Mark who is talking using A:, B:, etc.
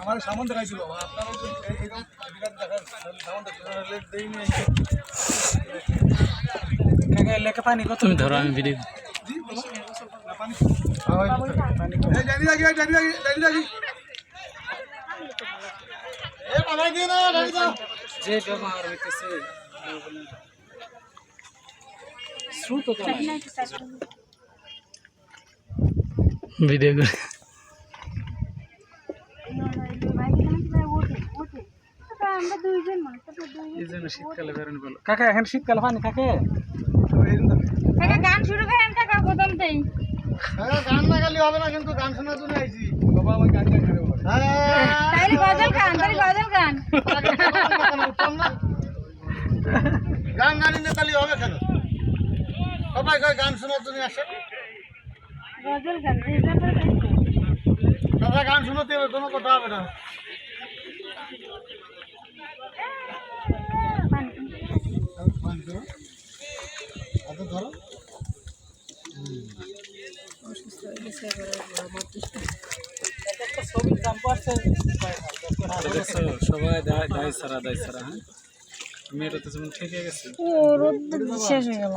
A: আমার সামান দেখাইছিল বাবা আপনার এইরকম বিরাট দেখার সামান দেখাই নেই কাকা লেখা পানি কত
B: তুমি ধরো আমি ভিডিও
A: জি বলো না পানি পানি এই জানি লাগি এ পানি দিও না লাগি দাও
B: যে ব্যবহার হইতেছে শ্রুত তো ভিডিও করে এই জন্য শীতকালে বেরোন বলো কাকা এখন শীতকালে পানি থাকে
C: গান শুরু করেন কাকা প্রথমতেই।
A: গান না গালি হবে না কিন্তু গান শোনার জন্য আইছি বাবা আমার গান গান করে
C: তাইলে গজল গান
A: গান না নিলে তাহলে হবে কেন সবাই গান শোনার জন্য আসে
C: গজল গান
A: দাদা গান শোনাতে হবে কোনো কথা হবে না ধরো
B: সবাই দায় সারা হ্যাঁ মেয়েটা তো যেমন থেকে গেছে
C: ও রোদ শেষ হয়ে গেল।